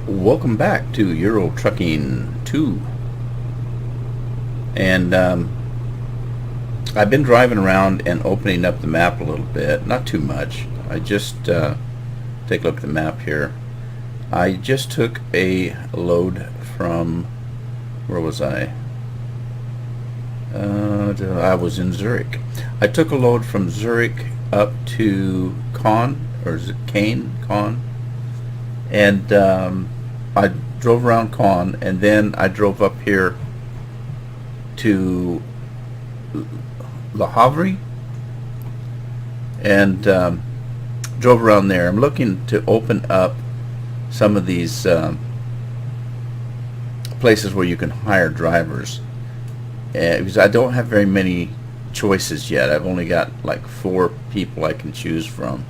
Welcome back to Euro Trucking 2. And I've been driving around and opening up the map a little bit. Not too much. I just take a look at the map here. I just took a load from, where was I? I was in Zurich. I took a load from Zurich up to Caen, or is it Caen? And I drove around Caen, and then I drove up here to Le Havre, and drove around there. I'm looking to open up some of these places where you can hire drivers, because I don't have very many choices yet. I've only got like 4 people I can choose from.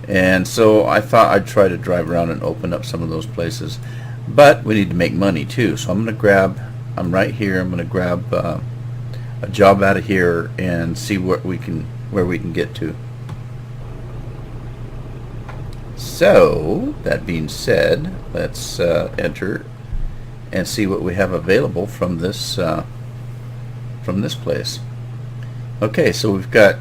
And so I thought I'd try to drive around and open up some of those places. But we need to make money too. So I'm right here, I'm going to grab a job out of here and see where we can get to. So, that being said, let's enter and see what we have available from this place. Okay, so we've got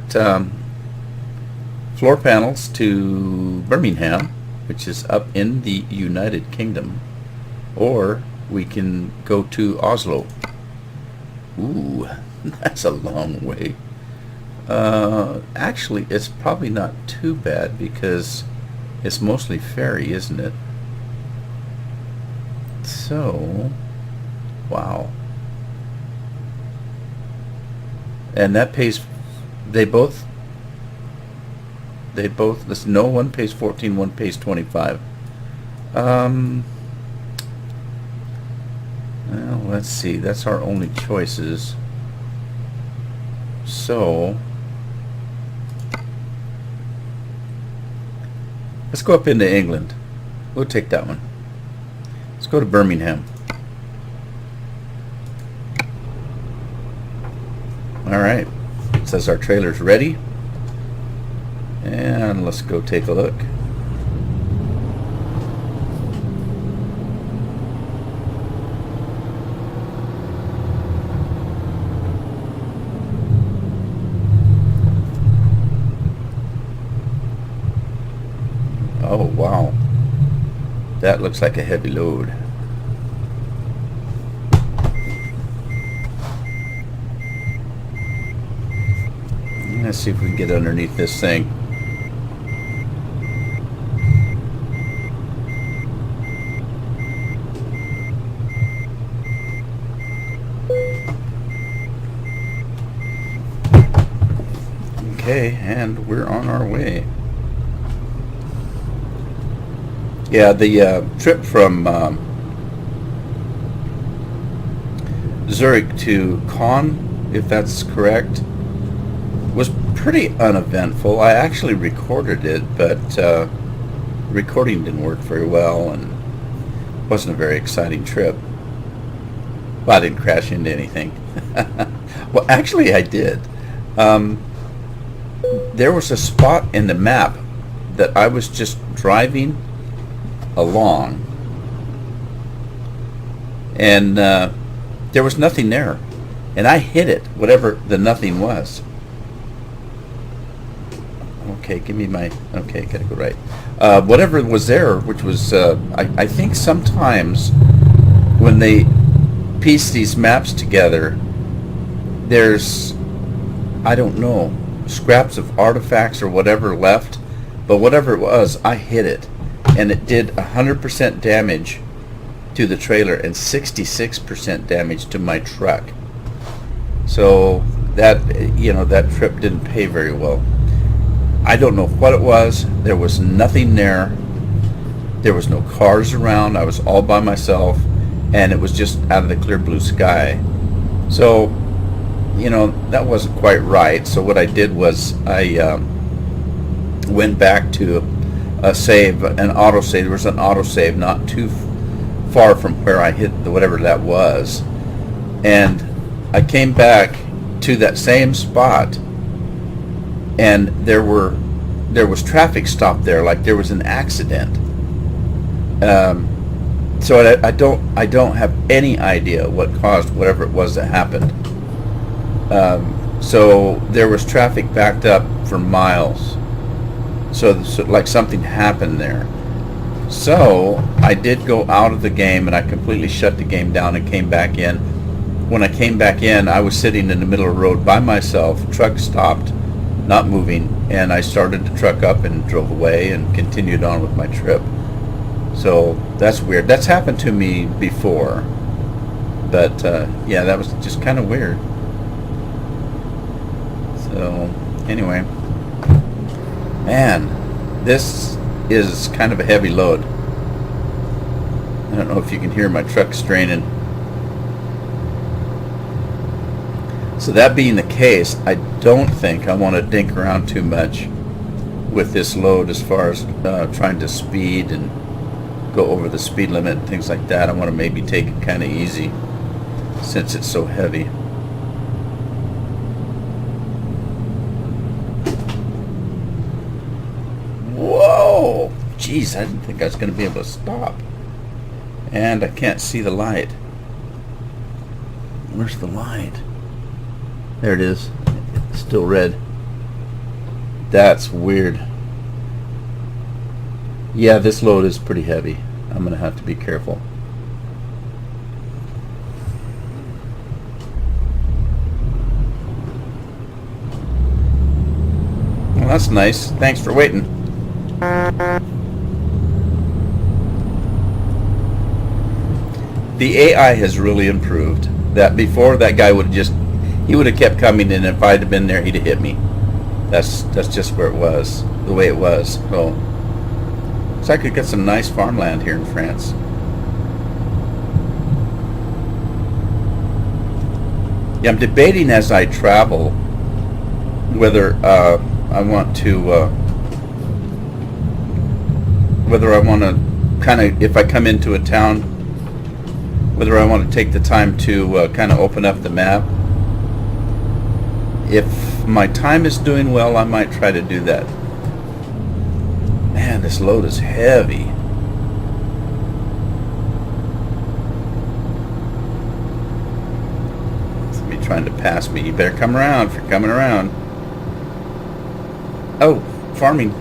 floor panels to Birmingham, which is up in the United Kingdom, or we can go to Oslo. Ooh, that's a long way. Actually, it's probably not too bad because it's mostly ferry, isn't it? So, wow. And that pays, they both, no, one pays 14, one pays 25. Well, let's see, that's our only choices. So, let's go up into England. We'll take that one. Let's go to Birmingham. Alright, it says our trailer's ready. And let's go take a look. Oh wow, that looks like a heavy load. Let's see if we can get underneath this thing. Okay, and we're on our way. Yeah, the trip from Zurich to Caen, if that's correct, was pretty uneventful. I actually recorded it, but recording didn't work very well and wasn't a very exciting trip. Well, I didn't crash into anything. Well, actually I did. There was a spot in the map that I was just driving along, and there was nothing there, and I hit it, whatever the nothing was. Okay, give me my, okay, gotta go right. Whatever was there, which was, I think sometimes when they piece these maps together, there's, I don't know, scraps of artifacts or whatever left, but whatever it was, I hit it, and it did 100% damage to the trailer and 66% damage to my truck. So that, you know, that trip didn't pay very well. I don't know what it was. There was nothing there. There was no cars around. I was all by myself, and it was just out of the clear blue sky. So, you know, that wasn't quite right. So what I did was I went back to a save, an autosave. There was an autosave not too far from where I hit whatever that was, and I came back to that same spot, and there was traffic stopped there, like there was an accident. So I don't have any idea what caused whatever it was that happened. So there was traffic backed up for miles. So like something happened there. So I did go out of the game and I completely shut the game down and came back in. When I came back in, I was sitting in the middle of the road by myself. Truck stopped, not moving, and I started the truck up and drove away and continued on with my trip. So that's weird. That's happened to me before. But yeah, that was just kind of weird. So anyway, man, this is kind of a heavy load. I don't know if you can hear my truck straining. So that being the case, I don't think I want to dink around too much with this load as far as trying to speed and go over the speed limit and things like that. I want to maybe take it kind of easy since it's so heavy. Whoa! Jeez, I didn't think I was going to be able to stop. And I can't see the light. Where's the light? There it is. It's still red. That's weird. Yeah, this load is pretty heavy. I'm going to have to be careful. Well, that's nice. Thanks for waiting. The AI has really improved. That before, that guy would have just, he would have kept coming, and if I'd have been there, he'd have hit me. That's just where it was, the way it was. So looks like I could get some nice farmland here in France. Yeah, I'm debating as I travel whether I want to kind of, if I come into a town, whether I want to take the time to kind of open up the map. If my time is doing well, I might try to do that. Man, this load is heavy. Somebody trying to pass me. You better come around if you're coming around. Oh, farming.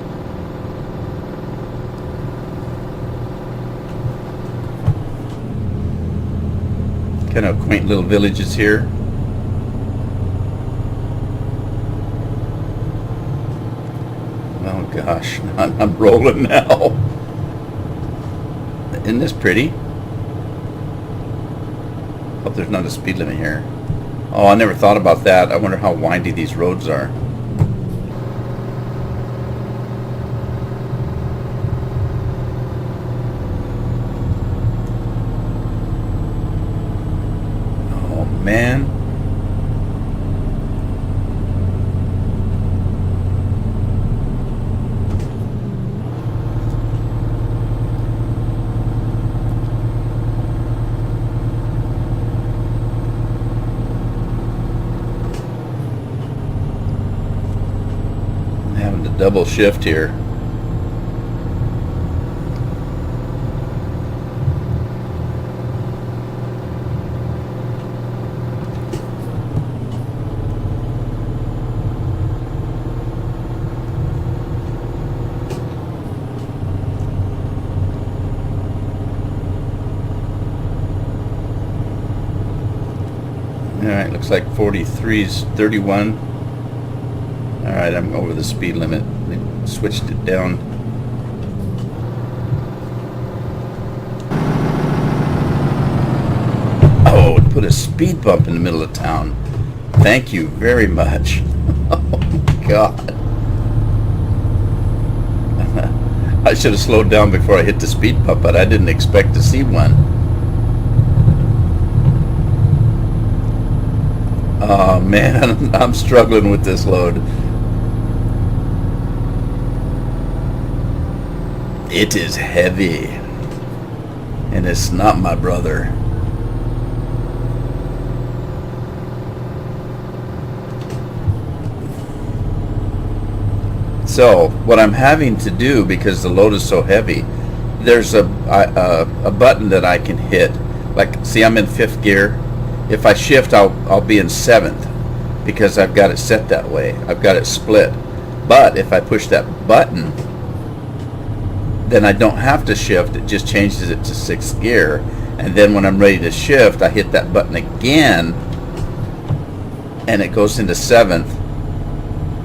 Kind of quaint little villages here. Oh gosh, I'm rolling now. Isn't this pretty? Hope there's not a speed limit here. Oh, I never thought about that. I wonder how windy these roads are. Oh man. Having to double shift here. Alright, looks like 43's 31. Alright, I'm over the speed limit. They switched it down. Oh, it put a speed bump in the middle of town. Thank you very much. Oh my God. I should have slowed down before I hit the speed bump, but I didn't expect to see one. Oh man, I'm struggling with this load. It is heavy, and it's not my brother. So what I'm having to do, because the load is so heavy, there's a button that I can hit. Like, see, I'm in 5th gear. If I shift, I'll be in 7th because I've got it set that way. I've got it split. But if I push that button, then I don't have to shift. It just changes it to 6th gear. And then when I'm ready to shift, I hit that button again, and it goes into 7th.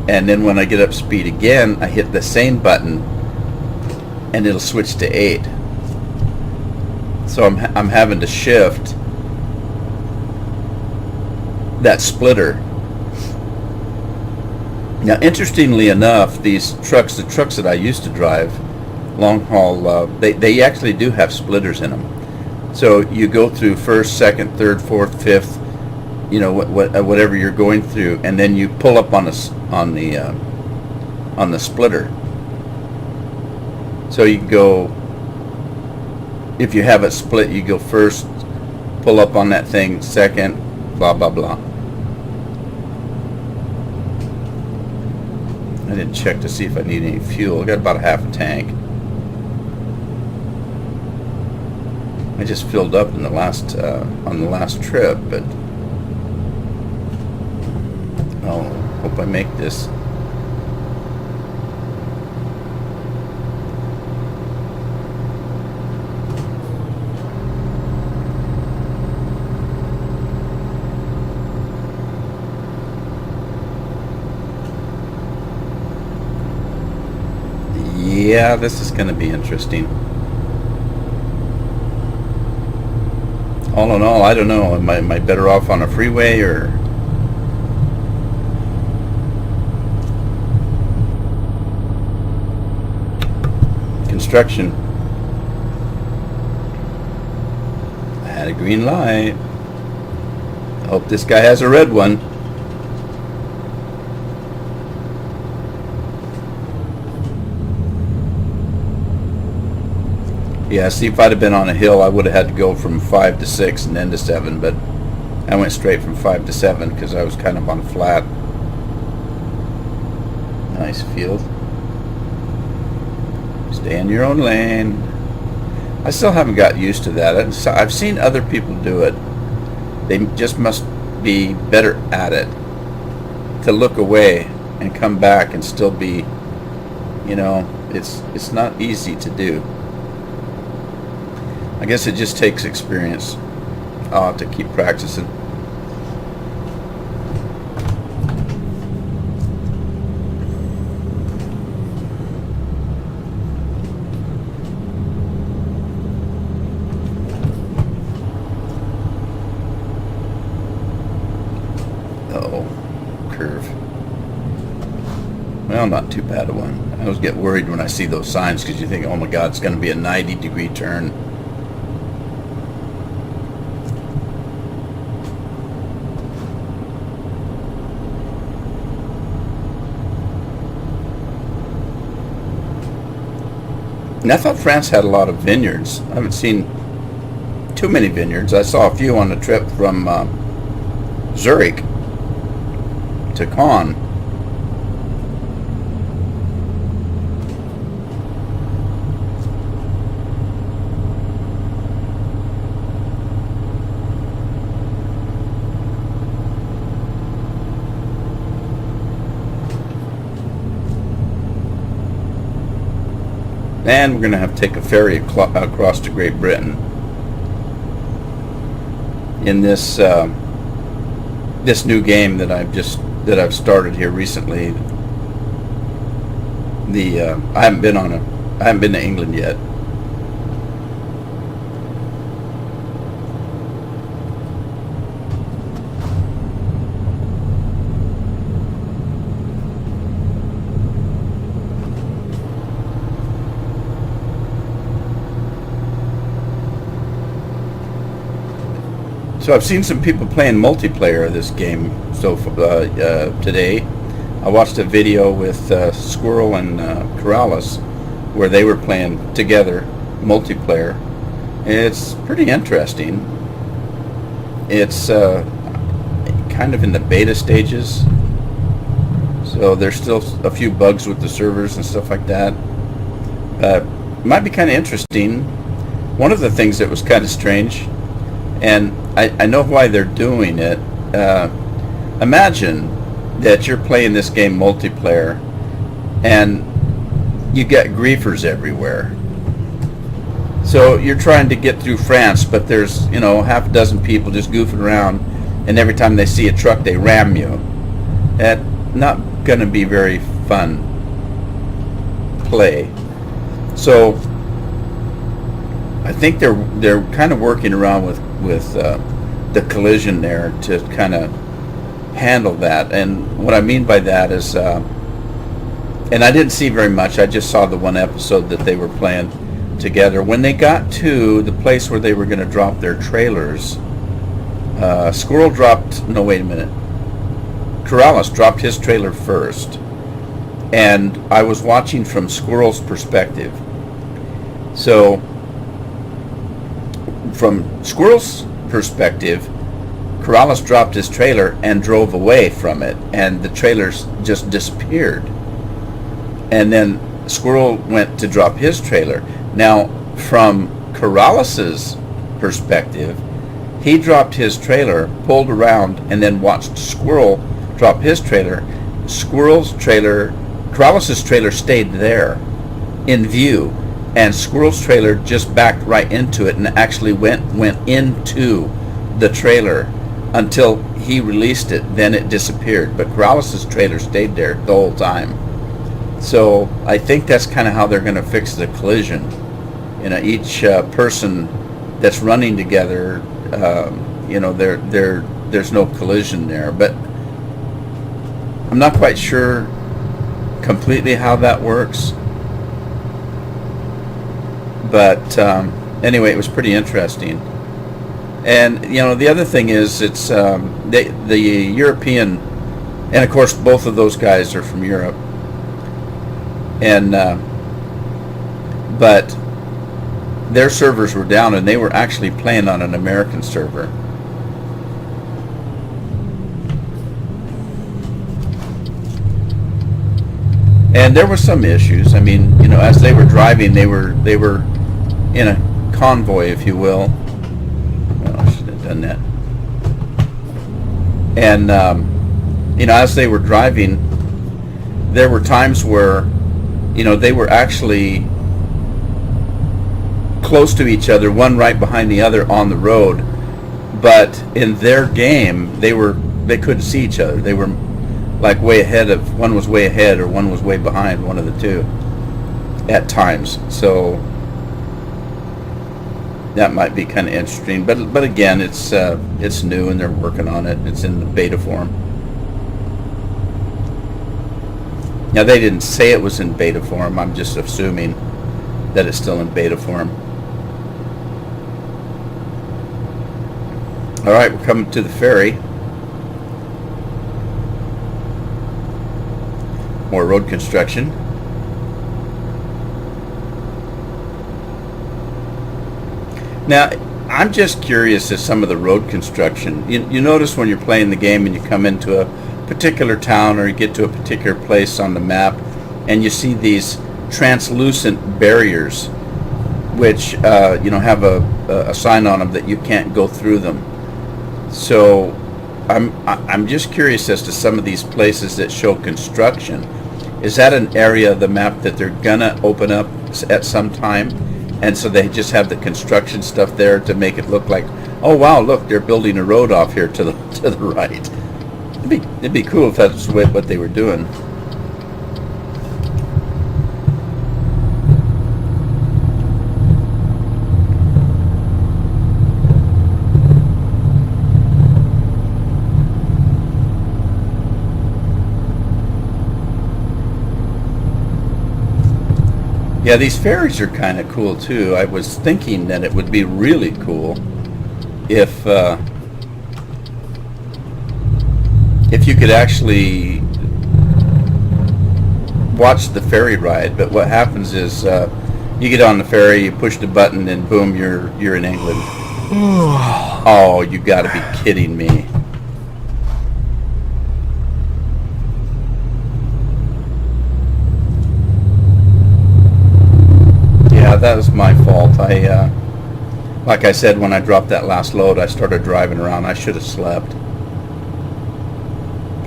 And then when I get up speed again, I hit the same button, and it'll switch to 8. So I'm having to shift that splitter. Now, interestingly enough, these trucks, the trucks that I used to drive, long haul, they actually do have splitters in them. So you go through 1st, 2nd, 3rd, 4th, 5th, you know, whatever you're going through, and then you pull up on the splitter. So you go, if you have it split, you go 1st, pull up on that thing, 2nd, blah blah blah. I didn't check to see if I need any fuel. I got about a half a tank. I just filled up in the last on the last trip, but I'll hope I make this. Yeah, this is going to be interesting. All in all, I don't know. Am I better off on a freeway or? Construction. I had a green light. I hope this guy has a red one. Yeah, see, if I'd have been on a hill, I would have had to go from 5 to 6 and then to 7, but I went straight from 5 to 7 because I was kind of on flat. Nice field. Stay in your own lane. I still haven't got used to that. I've seen other people do it. They just must be better at it to look away and come back and still be, you know, it's not easy to do. I guess it just takes experience. I'll have to keep practicing. Uh-oh, curve. Well, not too bad a one. I always get worried when I see those signs because you think, oh my God, it's going to be a 90-degree turn. And I thought France had a lot of vineyards. I haven't seen too many vineyards. I saw a few on the trip from Zurich to Caen. And we're going to have to take a ferry across to Great Britain. In this this new game that I've started here recently. I haven't been to England yet. So I've seen some people playing multiplayer of this game today. I watched a video with Squirrel and Corrales where they were playing together multiplayer. It's pretty interesting. It's kind of in the beta stages, so there's still a few bugs with the servers and stuff like that. might be kind of interesting. One of the things that was kind of strange, and I know why they're doing it. Imagine that you're playing this game multiplayer, and you get griefers everywhere. So you're trying to get through France, but there's, half a dozen people just goofing around, and every time they see a truck, they ram you. That's not going to be very fun play. So I think they're kind of working around with the collision there to kind of handle that. And what I mean by that is, and I didn't see very much. I just saw the one episode that they were playing together. When they got to the place where they were going to drop their trailers, Squirrel dropped. No, wait a minute. Corrales dropped his trailer first, and I was watching from Squirrel's perspective. So, from Squirrel's perspective, Corrales dropped his trailer and drove away from it, and the trailers just disappeared. And then Squirrel went to drop his trailer. Now, from Corrales' perspective, he dropped his trailer, pulled around, and then watched Squirrel drop his trailer. Corrales' trailer stayed there in view, and Squirrel's trailer just backed right into it and actually went into the trailer until he released it. Then it disappeared, but Corrales' trailer stayed there the whole time. So I think that's kind of how they're going to fix the collision. Each person that's running together, there's no collision there. But I'm not quite sure completely how that works. But anyway, it was pretty interesting. And the other thing is, it's the European, and of course both of those guys are from Europe. And but their servers were down, and they were actually playing on an American server. And there were some issues. I mean, as they were driving, they were in a convoy, if you will. Well, I should have done that. And as they were driving, there were times where they were actually close to each other, one right behind the other on the road, but in their game they couldn't see each other. They were like way ahead of, one was way ahead or one was way behind, one of the two at times. So that might be kind of interesting, but again, it's new and they're working on it. It's in the beta form. Now, they didn't say it was in beta form. I'm just assuming that it's still in beta form. All right, we're coming to the ferry. More road construction. Now, I'm just curious as some of the road construction. You notice when you're playing the game and you come into a particular town or you get to a particular place on the map and you see these translucent barriers which have a sign on them that you can't go through them. So I'm just curious as to some of these places that show construction. Is that an area of the map that they're gonna open up at some time, and so they just have the construction stuff there to make it look like, oh wow, look, they're building a road off here to the right. It'd be cool if that's what they were doing. Yeah, these ferries are kind of cool too. I was thinking that it would be really cool if you could actually watch the ferry ride. But what happens is you get on the ferry, you push the button, and boom, you're in England. Oh, you got to be kidding me! Yeah, that was my fault. Like I said, when I dropped that last load, I started driving around. I should have slept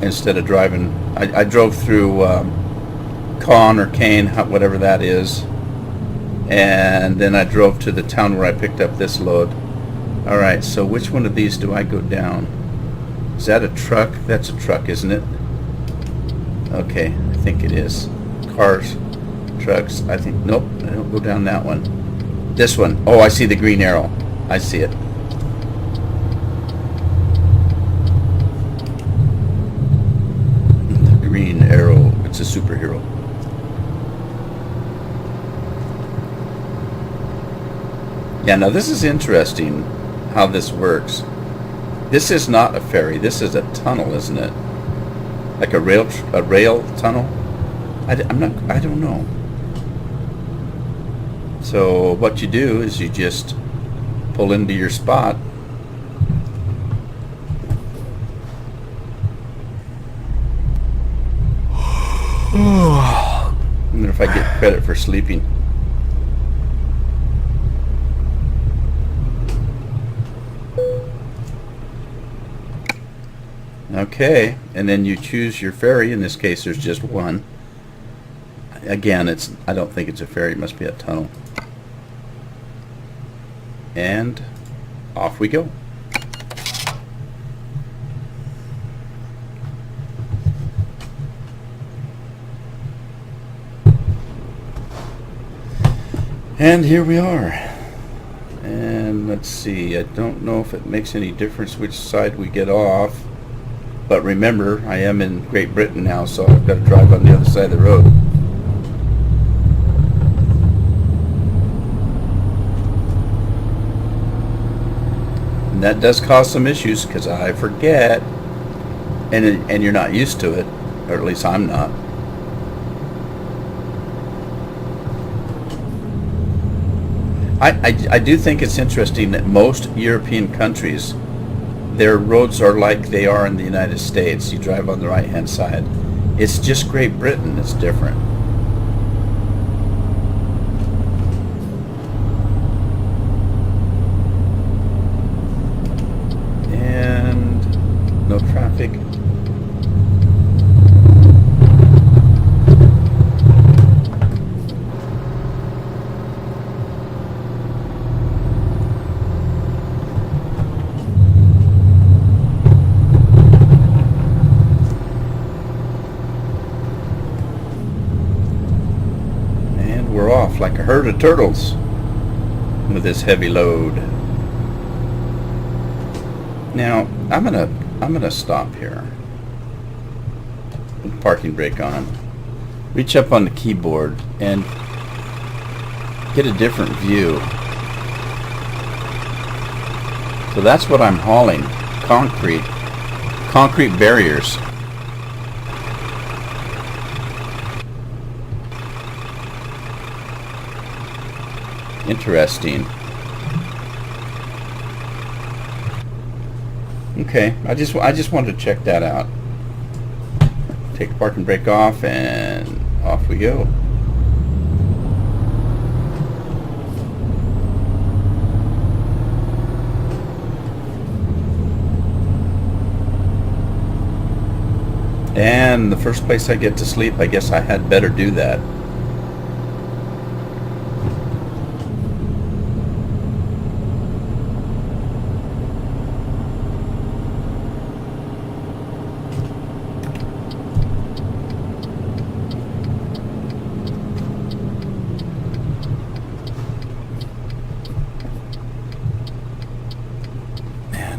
instead of driving. I drove through Caen or Cane, whatever that is, and then I drove to the town where I picked up this load. All right, so which one of these do I go down? Is that a truck? That's a truck, isn't it? Okay, I think it is. Cars, trucks, I think. Nope, I don't go down that one. This one. Oh, I see the green arrow. I see it. The green arrow. It's a superhero. Yeah, now this is interesting how this works. This is not a ferry. This is a tunnel, isn't it? Like a rail tunnel? I don't know. So what you do is you just pull into your spot. I wonder if I get credit for sleeping. Okay, and then you choose your ferry. In this case, there's just one. Again, I don't think it's a ferry. It must be a tunnel. And off we go. And here we are. And let's see, I don't know if it makes any difference which side we get off. But remember, I am in Great Britain now, so I've got to drive on the other side of the road. And that does cause some issues because I forget, and you're not used to it, or at least I'm not. I do think it's interesting that most European countries, their roads are like they are in the United States. You drive on the right-hand side. It's just Great Britain that's different. And no traffic. Off like a herd of turtles with this heavy load. Now I'm gonna stop here. Put the parking brake on. Reach up on the keyboard and get a different view. So that's what I'm hauling. Concrete barriers. Interesting. Okay, I just wanted to check that out. Take the parking brake off and off we go. And the first place I get to sleep, I guess I had better do that.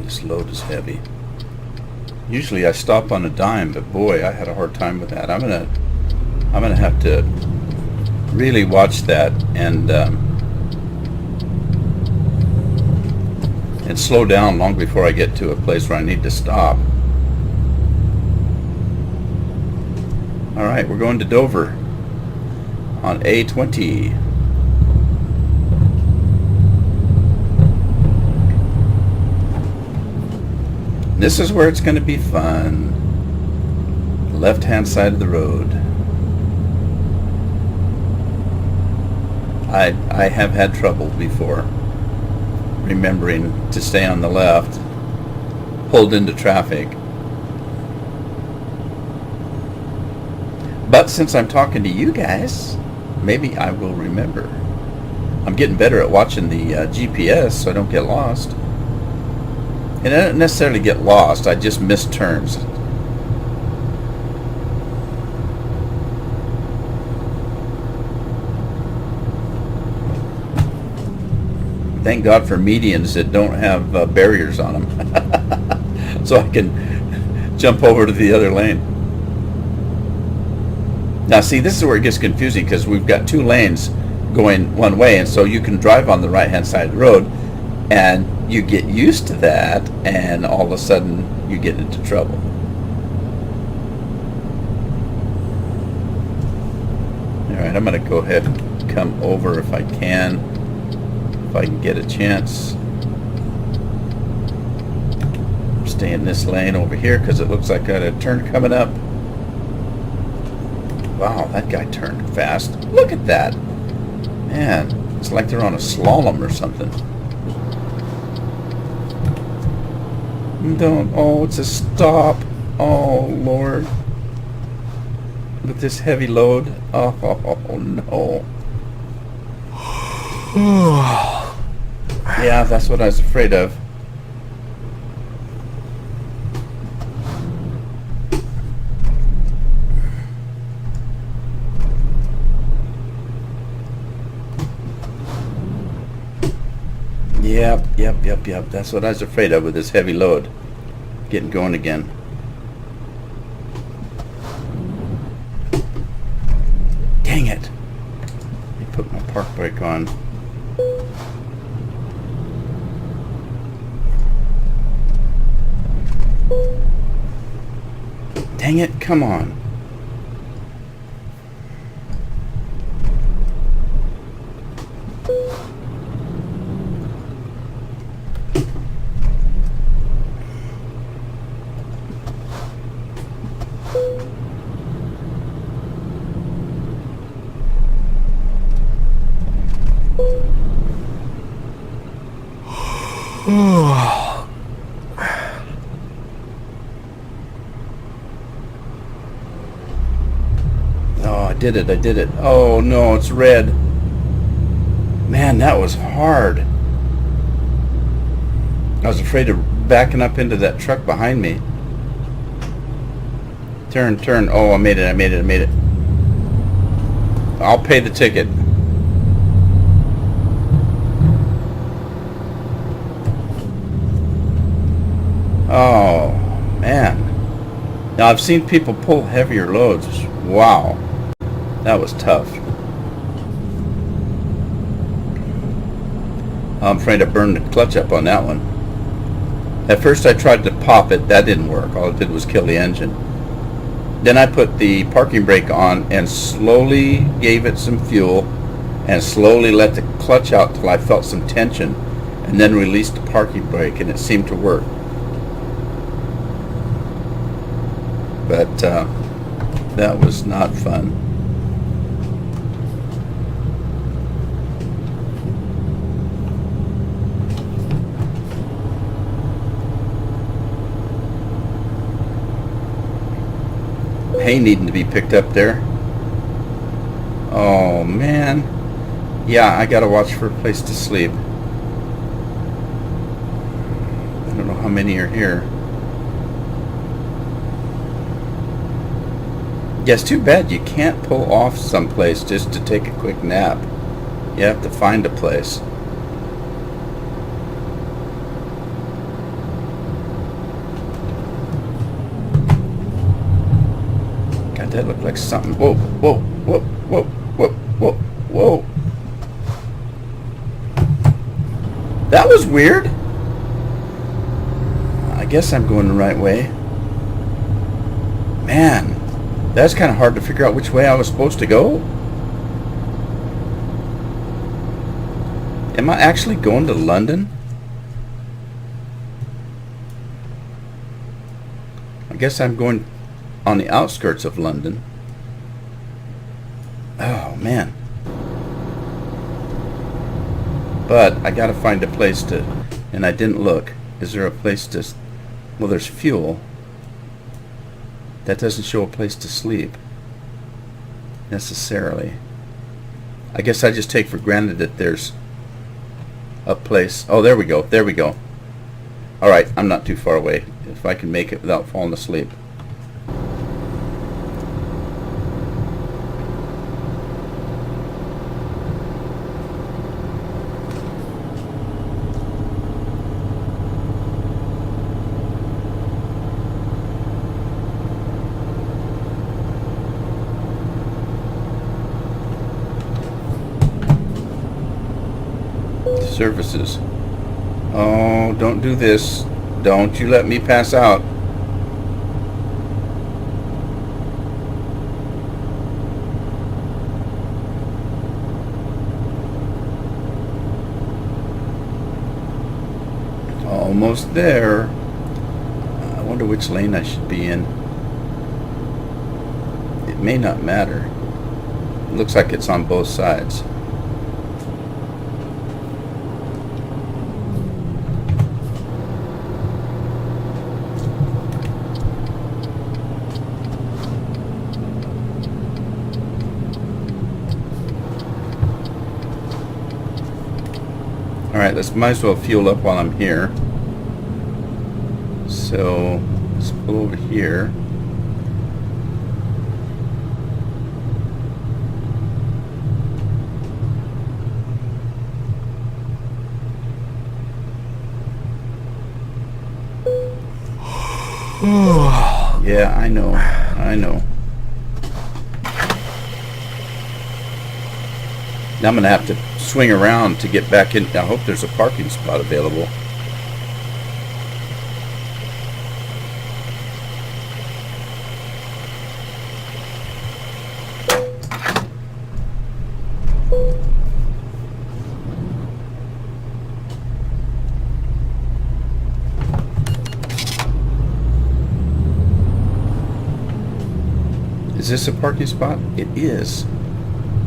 This load is heavy. Usually I stop on a dime, but boy, I had a hard time with that. I'm gonna have to really watch that and slow down long before I get to a place where I need to stop. All right, we're going to Dover on A20. This is where it's going to be fun. Left-hand side of the road. I have had trouble before remembering to stay on the left, pulled into traffic. But since I'm talking to you guys, maybe I will remember. I'm getting better at watching the GPS so I don't get lost. And I don't necessarily get lost, I just miss turns. Thank God for medians that don't have barriers on them. So I can jump over to the other lane. Now see, this is where it gets confusing because we've got two lanes going one way, and so you can drive on the right hand side of the road and you get used to that, and all of a sudden you get into trouble. Alright, I'm going to go ahead and come over if I can get a chance. Stay in this lane over here because it looks like I got a turn coming up. Wow, that guy turned fast. Look at that. Man, it's like they're on a slalom or something. Don't. Oh, it's a stop. Oh, Lord. With this heavy load. Oh, no. Yeah, that's what I was afraid of. Yep. That's what I was afraid of with this heavy load. Getting going again. Dang it. Let me put my park brake on. Dang it, come on. I did it. Oh no, it's red. Man, that was hard. I was afraid of backing up into that truck behind me. Turn. Oh, I made it. I'll pay the ticket. Oh, man. Now, I've seen people pull heavier loads. Wow. That was tough. I'm afraid I burned the clutch up on that one. At first I tried to pop it. That didn't work. All it did was kill the engine. Then I put the parking brake on and slowly gave it some fuel and slowly let the clutch out till I felt some tension, and then released the parking brake, and it seemed to work. But that was not fun. Hay needing to be picked up there. Oh man. Yeah, I gotta watch for a place to sleep. I don't know how many are here. Yeah, it's too bad you can't pull off someplace just to take a quick nap. You have to find a place. God, that looked like something. Whoa. That was weird. I guess I'm going the right way. Man, that's kind of hard to figure out which way I was supposed to go. Am I actually going to London? I guess I'm going on the outskirts of London. Oh, man. But I gotta find a place to, and I didn't look. Is there a place to, well, there's fuel. That doesn't show a place to sleep, necessarily. I guess I just take for granted that there's a place. Oh, there we go, there we go. Alright, I'm not too far away. If I can make it without falling asleep. Services. Oh, don't do this. Don't you let me pass out. Almost there. I wonder which lane I should be in. It may not matter. It looks like it's on both sides. Alright, might as well fuel up while I'm here. So, let's pull over here. Yeah, I know. Now I'm going to have to swing around to get back in. I hope there's a parking spot available. Is this a parking spot? It is.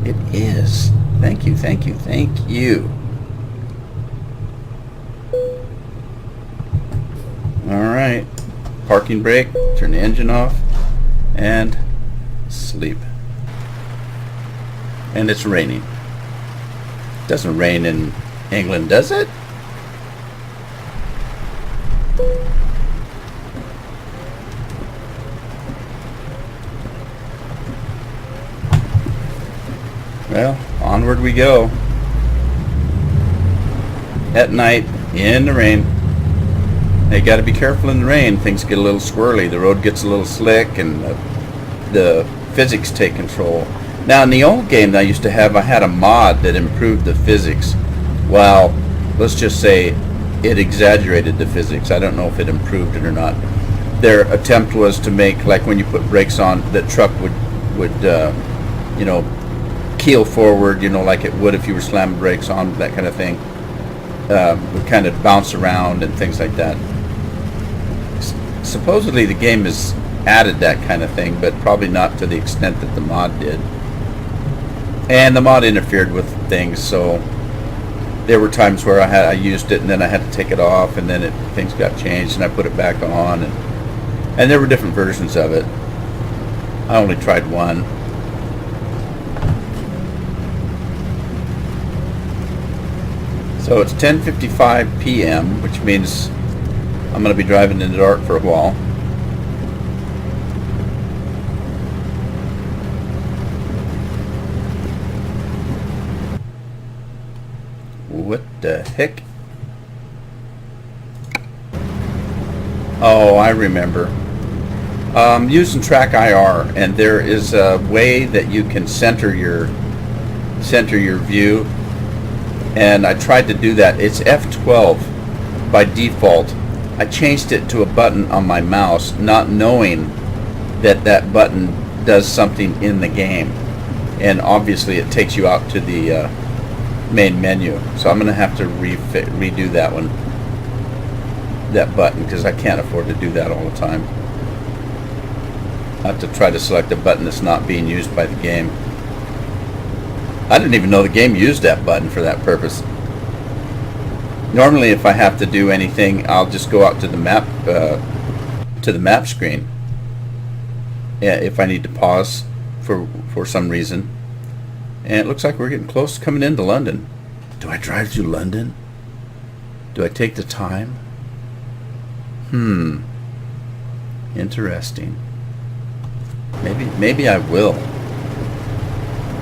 It is. Thank you, thank you, thank you. Alright. Parking brake. Turn the engine off. And sleep. And it's raining. It doesn't rain in England, does it? Well, onward we go. At night, in the rain. Now you got to be careful in the rain. Things get a little squirrely. The road gets a little slick, and the physics take control. Now, in the old game that I used to have, I had a mod that improved the physics. Well, let's just say it exaggerated the physics. I don't know if it improved it or not. Their attempt was to make, like when you put brakes on, that truck would you know, keel forward, you know, like it would if you were slamming brakes on, that kind of thing. Would kind of bounce around and things like that. Supposedly the game has added that kind of thing, but probably not to the extent that the mod did. And the mod interfered with things, so there were times where I used it and then I had to take it off, and then things got changed and I put it back on, and there were different versions of it. I only tried one. So it's 10:55 p.m., which means I'm going to be driving in the dark for a while. What the heck? Oh, I remember. Using Track IR, and there is a way that you can center your view. And I tried to do that. It's F12 by default. I changed it to a button on my mouse, not knowing that that button does something in the game. And obviously it takes you out to the main menu. So I'm going to have to redo that one, that button, because I can't afford to do that all the time. I have to try to select a button that's not being used by the game. I didn't even know the game used that button for that purpose. Normally, if I have to do anything, I'll just go out to the map screen. Yeah, if I need to pause for some reason. And it looks like we're getting close to coming into London. Do I drive through London? Do I take the time? Interesting. Maybe I will.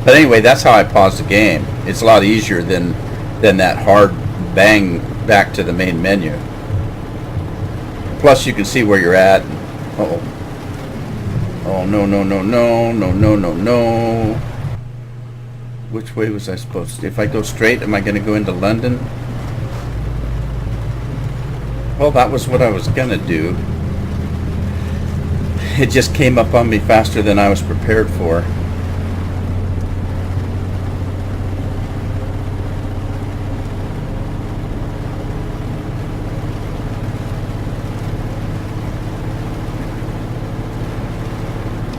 But anyway, that's how I pause the game. It's a lot easier than that hard bang back to the main menu. Plus, you can see where you're at. Uh-oh. Oh, no, no, no, no, no, no, no, no. Which way was I supposed to? If I go straight, am I going to go into London? Well, that was what I was going to do. It just came up on me faster than I was prepared for.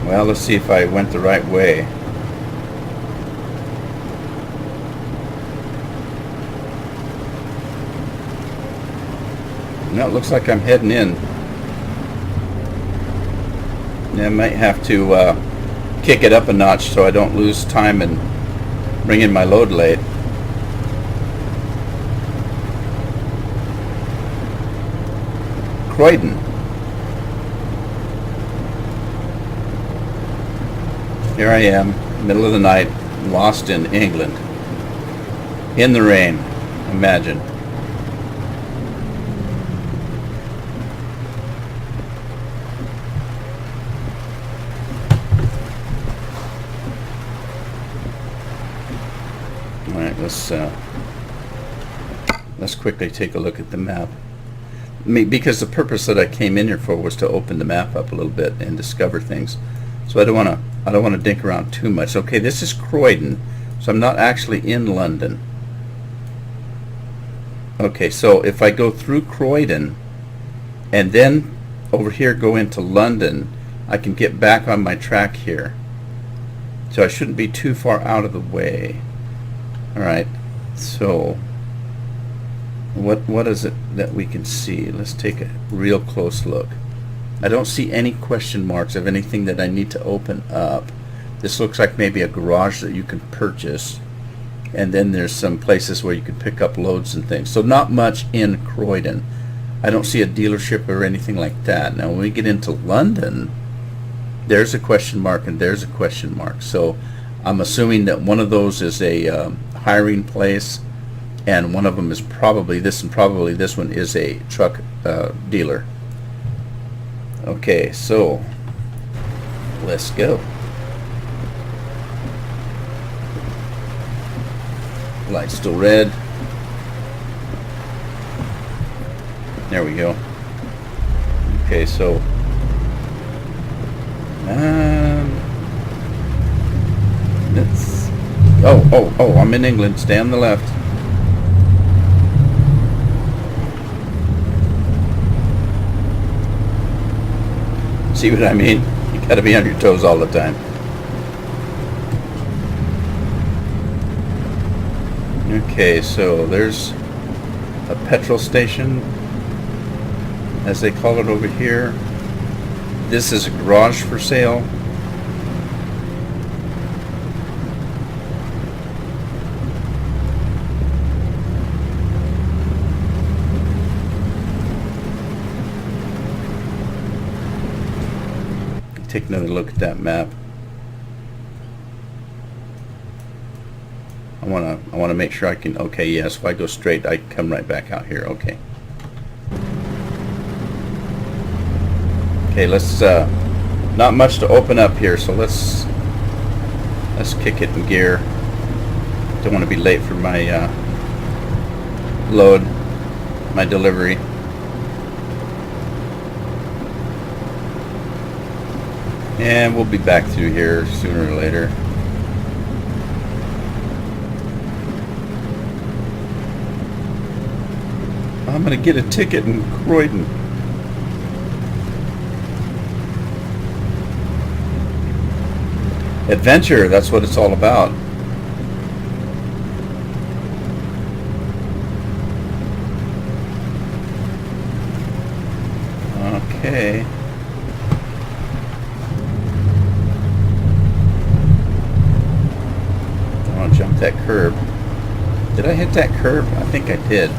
Well, let's see if I went the right way. No, it looks like I'm heading in. I might have to kick it up a notch so I don't lose time and bring in my load late. Croydon. Here I am, middle of the night, lost in England. In the rain, imagine. All right, let's quickly take a look at the map. Because the purpose that I came in here for was to open the map up a little bit and discover things. So I don't want to dink around too much. Okay, this is Croydon, so I'm not actually in London. Okay, so if I go through Croydon and then over here go into London, I can get back on my track here. So I shouldn't be too far out of the way. All right, so what is it that we can see? Let's take a real close look. I don't see any question marks of anything that I need to open up. This looks like maybe a garage that you can purchase, and then there's some places where you can pick up loads and things. So not much in Croydon. I don't see a dealership or anything like that. Now when we get into London, there's a question mark and there's a question mark. So I'm assuming that one of those is a hiring place, and one of them is probably this, and probably this one is a truck dealer. Okay, so let's go. Light's still red. There we go. Okay, so let's. Oh! I'm in England. Stay on the left. See what I mean? You gotta be on your toes all the time. Okay, so there's a petrol station, as they call it over here. This is a garage for sale. Take another look at that map. I want to make sure I can. Okay, yes. If I go straight, I come right back out here. Okay. Okay. Let's. Not much to open up here, so let's kick it in gear. Don't want to be late for my load, my delivery. And we'll be back through here sooner or later. I'm going to get a ticket in Croydon. Adventure, that's what it's all about. Okay. I want to jump that curb. Did I hit that curb? I think I did.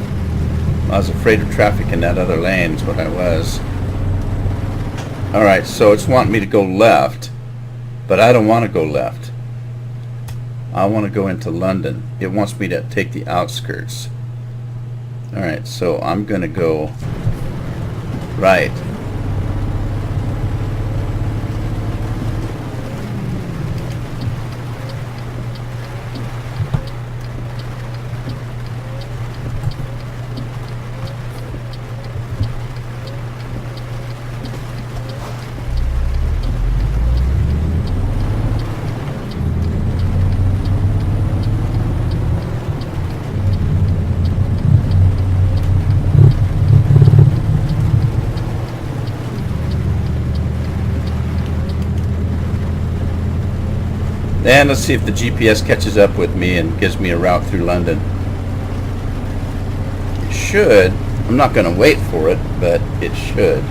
I was afraid of traffic in that other lane is what I was. Alright, so it's wanting me to go left, but I don't want to go left. I want to go into London. It wants me to take the outskirts. Alright, so I'm going to go right. And let's see if the GPS catches up with me and gives me a route through London. It should. I'm not going to wait for it, but it should.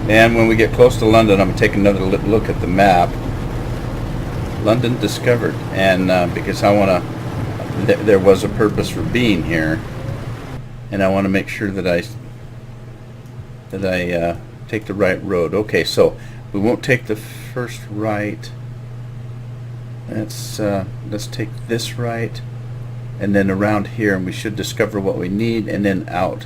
And when we get close to London, I'm going to take another look at the map. London discovered. And because I want to, there was a purpose for being here. And I want to make sure that I take the right road. Okay, so we won't take the first right. Let's take this right, and then around here, and we should discover what we need, and then out.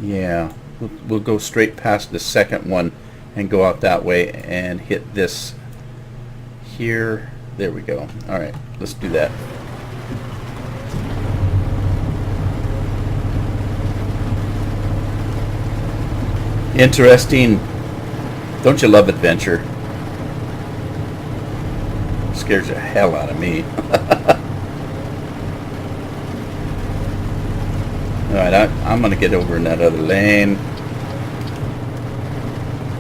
Yeah, we'll go straight past the second one and go out that way and hit this here. There we go. All right, let's do that. Interesting. Don't you love adventure? Scares the hell out of me. Alright, I'm going to get over in that other lane.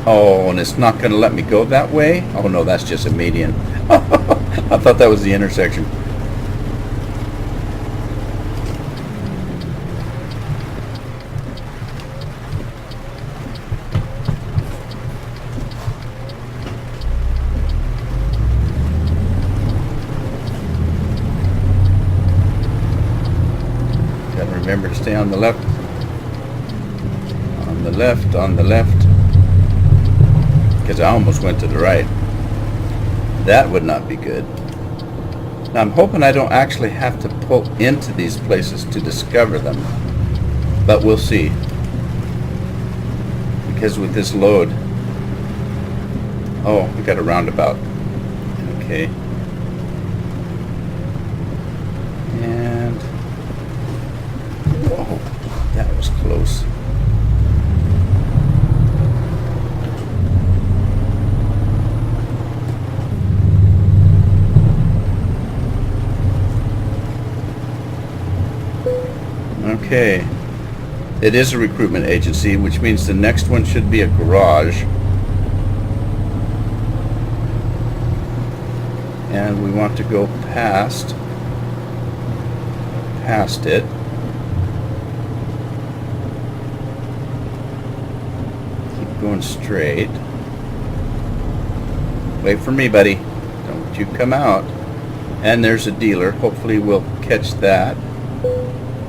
Oh, and it's not going to let me go that way? Oh no, that's just a median. I thought that was the intersection. Remember to stay on the left. On the left, on the left. Because I almost went to the right. That would not be good. Now I'm hoping I don't actually have to pull into these places to discover them. But we'll see. Because with this load... Oh, we got a roundabout. Okay. And... Whoa, that was close. Okay. It is a recruitment agency, which means the next one should be a garage. And we want to go past it. Keep going straight. Wait for me, buddy. Don't you come out. And there's a dealer. Hopefully we'll catch that.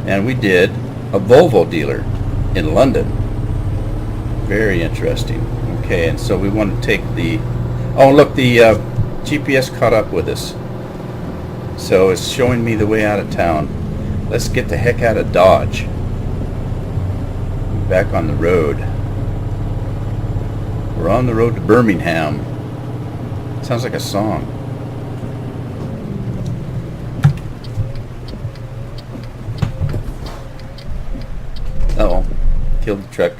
And we did. A Volvo dealer in London. Very interesting. Okay, and so we want to take the... Oh, look, the GPS caught up with us. So it's showing me the way out of town. Let's get the heck out of Dodge. Back on the road. We're on the road to Birmingham. Sounds like a song. Uh-oh. Killed the truck.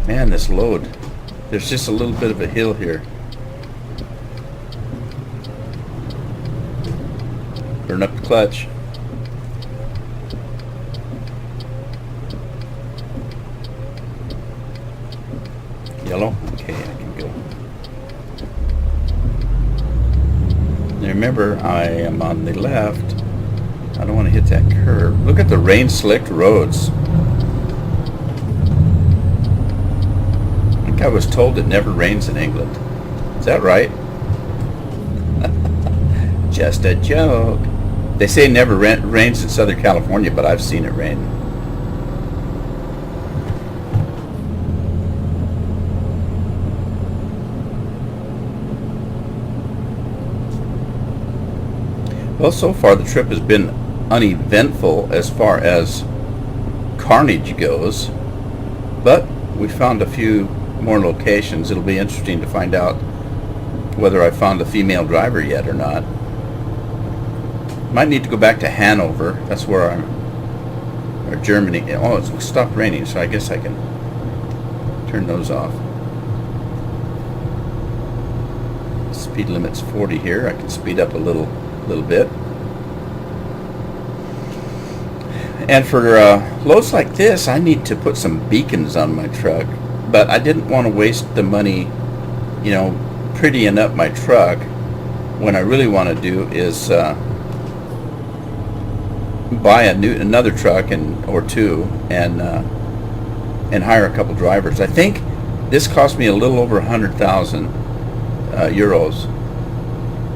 Man, this load. There's just a little bit of a hill here. Burn up the clutch. Yellow? Okay, I can go. Now remember, I am on the left. I don't want to hit that curve. Look at the rain-slicked roads. I think I was told it never rains in England. Is that right? Just a joke. They say it never rains in Southern California, but I've seen it rain. Well, so far the trip has been uneventful as far as carnage goes, but we found a few more locations. It'll be interesting to find out whether I found a female driver yet or not. Might need to go back to Hanover. That's where or Germany. Oh, it's stopped raining, so I guess I can turn those off. Speed limit's 40 here. I can speed up a little bit. And for loads like this, I need to put some beacons on my truck, but I didn't want to waste the money, you know, prettying up my truck. What I really want to do is buy another truck or two and hire a couple drivers. I think this cost me a little over 100,000 euros.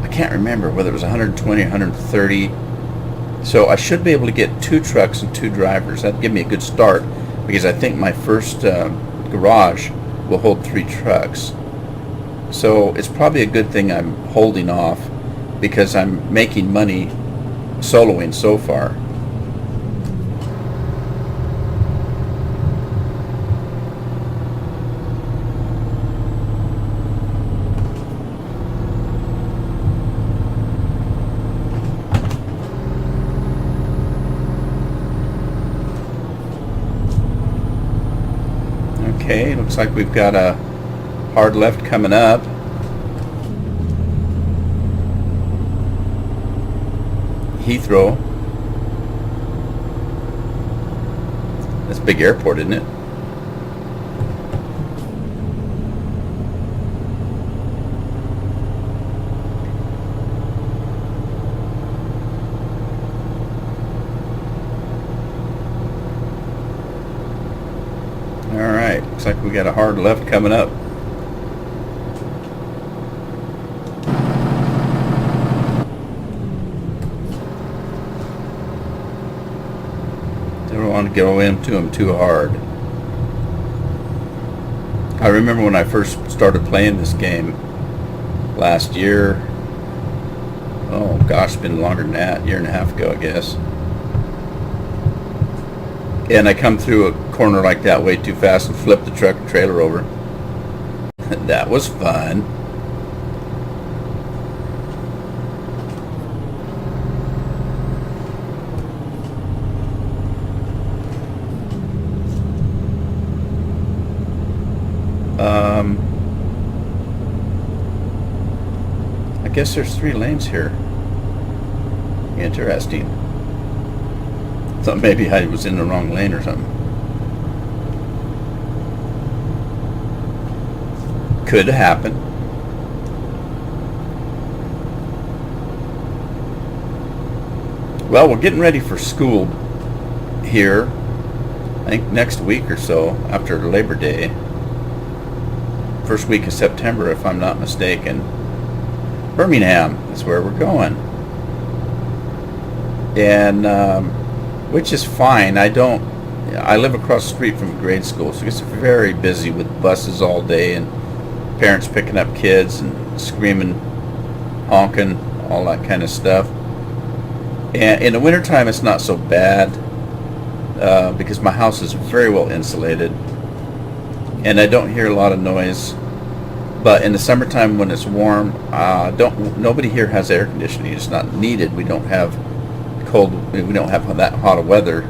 I can't remember whether it was 120 or 130. So I should be able to get 2 trucks and 2 drivers. That'd give me a good start, because I think my first garage will hold 3 trucks. So it's probably a good thing I'm holding off, because I'm making money soloing so far. Okay, looks like we've got a hard left coming up. Heathrow. That's a big airport, isn't it? Alright, looks like we got a hard left coming up. Don't want to go into them too hard. I remember when I first started playing this game last year. Oh gosh, it's been longer than that, a year and a half ago, I guess. And I come through a corner like that way too fast and flip the truck and trailer over. That was fun. I guess there's 3 lanes here. Interesting. Thought maybe I was in the wrong lane or something. Could happen. Well, we're getting ready for school here. I think next week or so, after Labor Day. First week of September, if I'm not mistaken. Birmingham is where we're going. And which is fine. I live across the street from a grade school, so it's very busy with buses all day and parents picking up kids and screaming, honking, all that kind of stuff. And in the wintertime, it's not so bad because my house is very well insulated and I don't hear a lot of noise. But in the summertime when it's warm, nobody here has air conditioning. It's not needed. We don't have we don't have that hot of weather.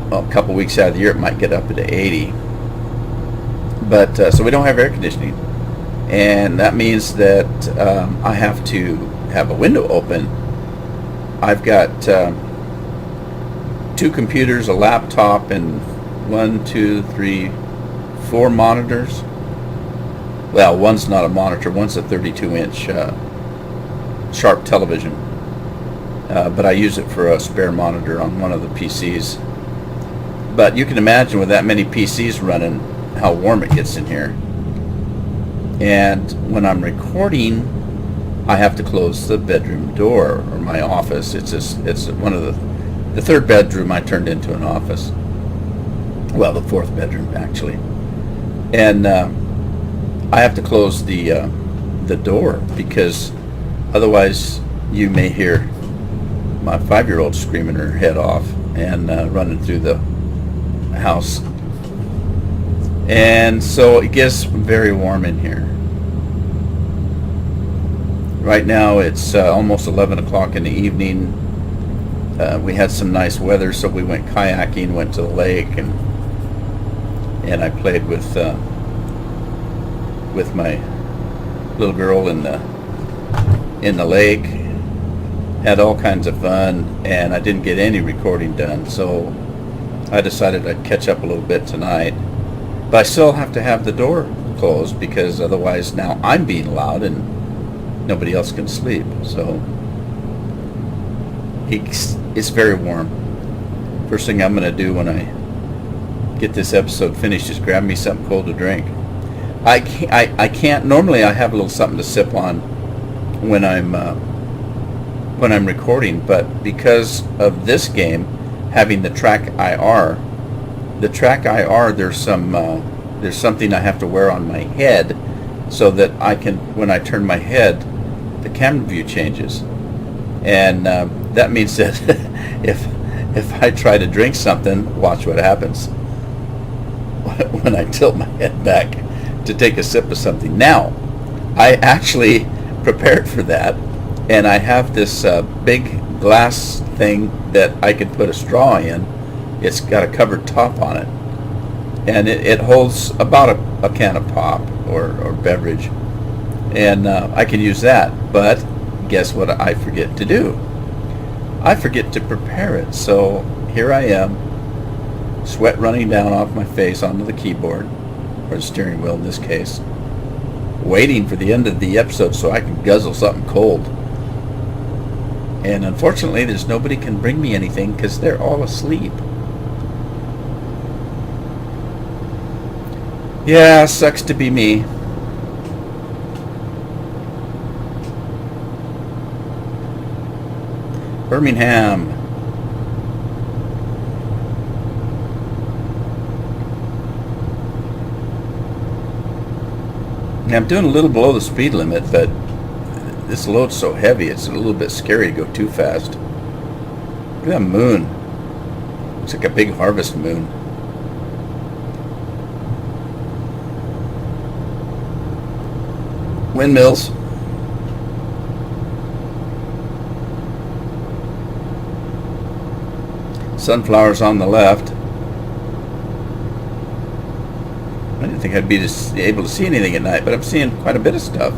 Well, a couple weeks out of the year it might get up to 80, but so we don't have air conditioning, and that means that I have to have a window open. I've got 2 computers, a laptop, and 1, 2, 3, 4 monitors. Well, one's not a monitor, one's a 32-inch sharp television. but I use it for a spare monitor on one of the PCs. But you can imagine with that many PCs running how warm it gets in here. And when I'm recording, I have to close the bedroom door, or my office. It's one of the third bedroom I turned into an office. Well, the fourth bedroom actually. And I have to close the door, because otherwise you may hear my 5-year-old screaming her head off and running through the house. And so it gets very warm in here. Right now it's almost 11 o'clock in the evening. We had some nice weather, so we went kayaking, went to the lake, and I played with my little girl in the lake. Had all kinds of fun, and I didn't get any recording done, so I decided I'd catch up a little bit tonight. But I still have to have the door closed, because otherwise now I'm being loud and nobody else can sleep. So it's very warm. First thing I'm going to do when I get this episode finished is grab me something cold to drink. I can't. Normally I have a little something to sip on when I'm recording, but because of this game having the track IR, there's something I have to wear on my head, so that I can, when I turn my head, the camera view changes, and that means that if I try to drink something, watch what happens when I tilt my head back to take a sip of something. Now, I actually prepared for that, and I have this big glass thing that I can put a straw in. It's got a covered top on it, and it holds about a can of pop or beverage, and I can use that. But guess what I forget to do? I forget to prepare it. So here I am, sweat running down off my face onto the keyboard, or the steering wheel in this case, waiting for the end of the episode so I can guzzle something cold. And unfortunately, there's nobody can bring me anything because they're all asleep. Yeah, sucks to be me. Birmingham. Now, I'm doing a little below the speed limit, but this load's so heavy, it's a little bit scary to go too fast. Look at that moon. Looks like a big harvest moon. Windmills. Sunflowers on the left. I didn't think I'd be able to see anything at night, but I'm seeing quite a bit of stuff.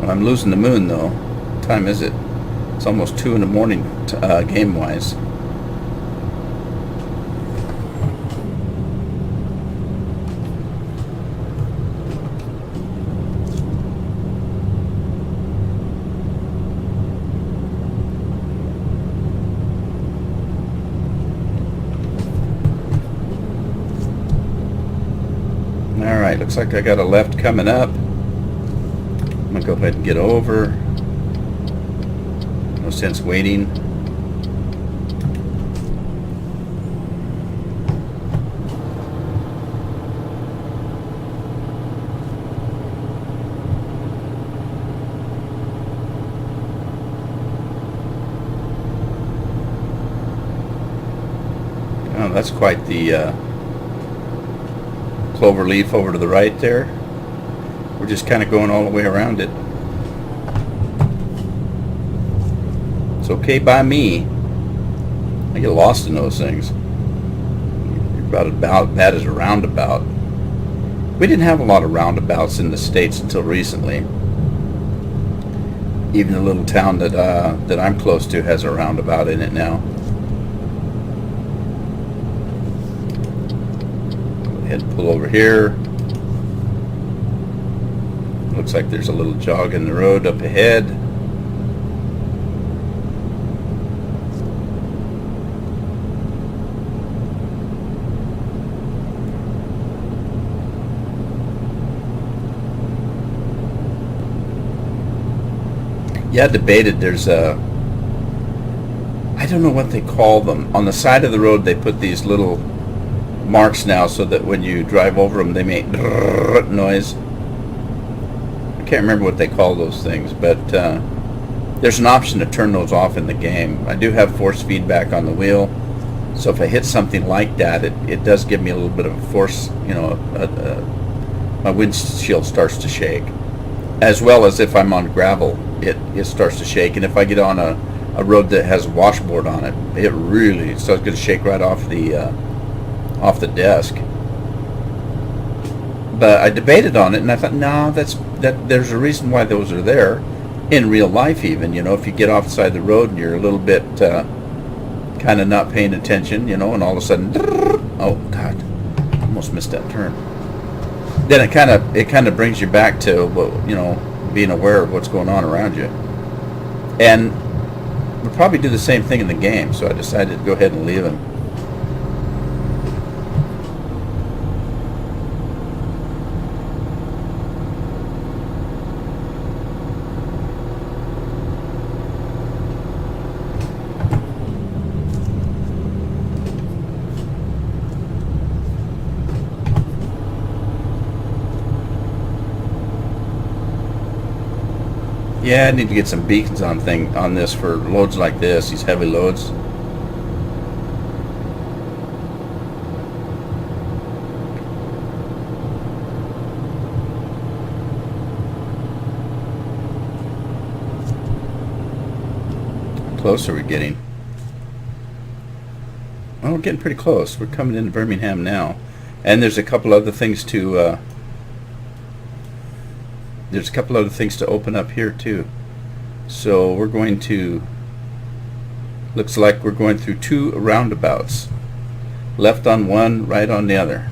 Well, I'm losing the moon, though. What time is it? It's almost 2 in the morning, game-wise. Alright, looks like I got a left coming up. I'm going to go ahead and get over. No sense waiting. Oh, that's quite the clover leaf over to the right there. We're just kind of going all the way around it. It's okay by me. I get lost in those things. About bad as a roundabout. We didn't have a lot of roundabouts in the States until recently. Even the little town that I'm close to has a roundabout in it now. Go ahead and pull over here. Looks like there's a little jog in the road up ahead. Yeah, debated. There's a, I don't know what they call them. On the side of the road, they put these little marks now so that when you drive over them, they make noise. I can't remember what they call those things, but there's an option to turn those off in the game. I do have force feedback on the wheel, so if I hit something like that, it does give me a little bit of a force, my windshield starts to shake. As well as if I'm on gravel, it starts to shake. And if I get on a road that has a washboard on it, it really starts going to shake right off the desk. But I debated on it, and I thought, no, there's a reason why those are there. In real life even, if you get off the side of the road and you're a little bit kind of not paying attention, and all of a sudden, oh God, almost missed that turn. Then it kind of brings you back to, being aware of what's going on around you. And we'll probably do the same thing in the game, so I decided to go ahead and leave him. Yeah, I need to get some beacons on this for loads like this, these heavy loads. How close are we getting? Well, we're getting pretty close. We're coming into Birmingham now. And there's a couple other things to open up here too. So we're going to, looks like we're going through 2 roundabouts. Left on one, right on the other.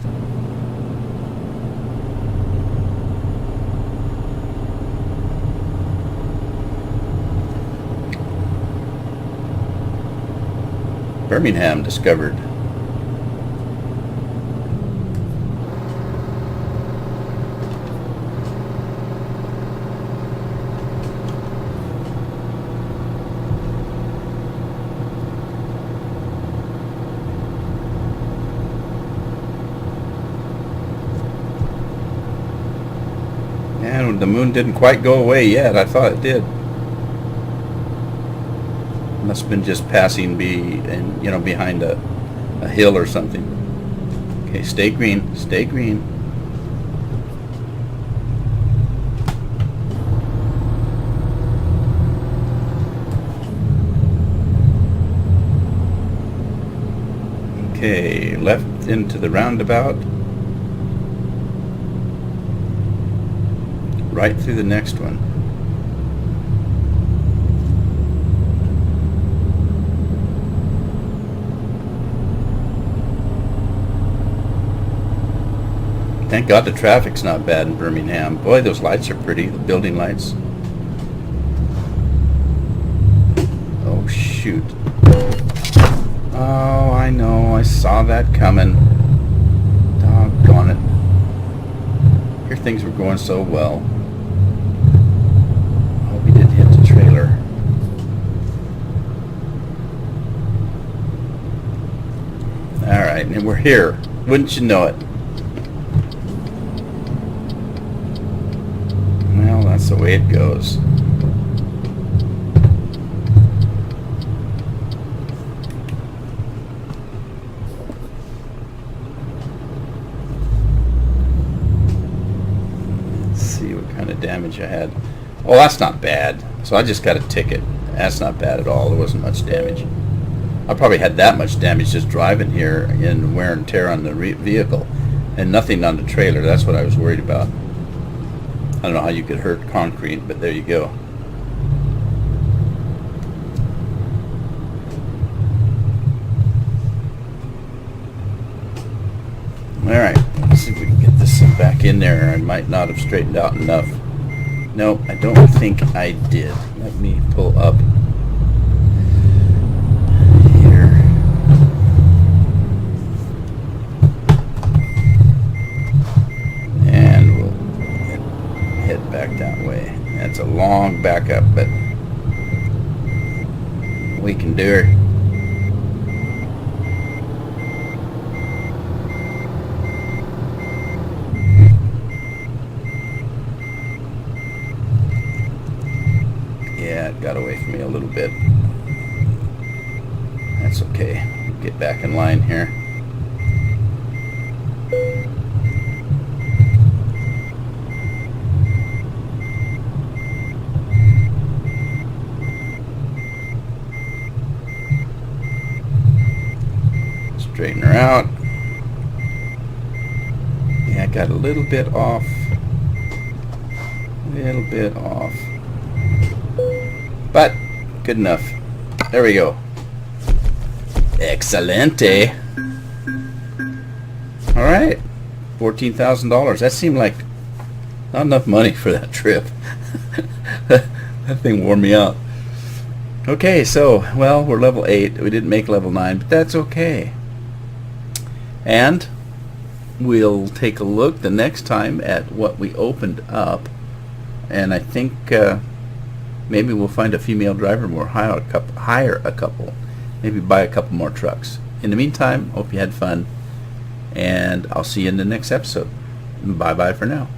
Birmingham discovered. And the moon didn't quite go away yet. I thought it did. Must have been just passing behind a hill or something. Okay, stay green, stay green. Okay, left into the roundabout. Right through the next one. Thank God the traffic's not bad in Birmingham. Boy, those lights are pretty, the building lights. Oh, shoot. Oh, I know, I saw that coming. Doggone it. Here things were going so well. Hope he didn't hit the trailer. Alright, and we're here. Wouldn't you know it? Well, that's the way it goes. Let's see what kind of damage I had. Oh, that's not bad. So I just got a ticket. That's not bad at all. There wasn't much damage. I probably had that much damage just driving here in wear and tear on the vehicle, and nothing on the trailer. That's what I was worried about. I don't know how you could hurt concrete, but there you go. Alright, let's see if we can get this thing back in there. I might not have straightened out enough. No, I don't think I did. Let me pull up here. And we'll head back that way. That's a long backup, but We can do her. Yeah, it got away from me a little bit. That's okay. Get back in line here. Straighten her out. Yeah, I got a little bit off. But good enough. There we go. Excelente. All right, $14,000. That seemed like not enough money for that trip. That thing wore me out. Okay, so well, we're level 8. We didn't make level 9, but that's okay. And we'll take a look the next time at what we opened up, and I think maybe we'll find a female driver, or hire a couple, maybe buy a couple more trucks. In the meantime, hope you had fun, and I'll see you in the next episode. Bye bye for now.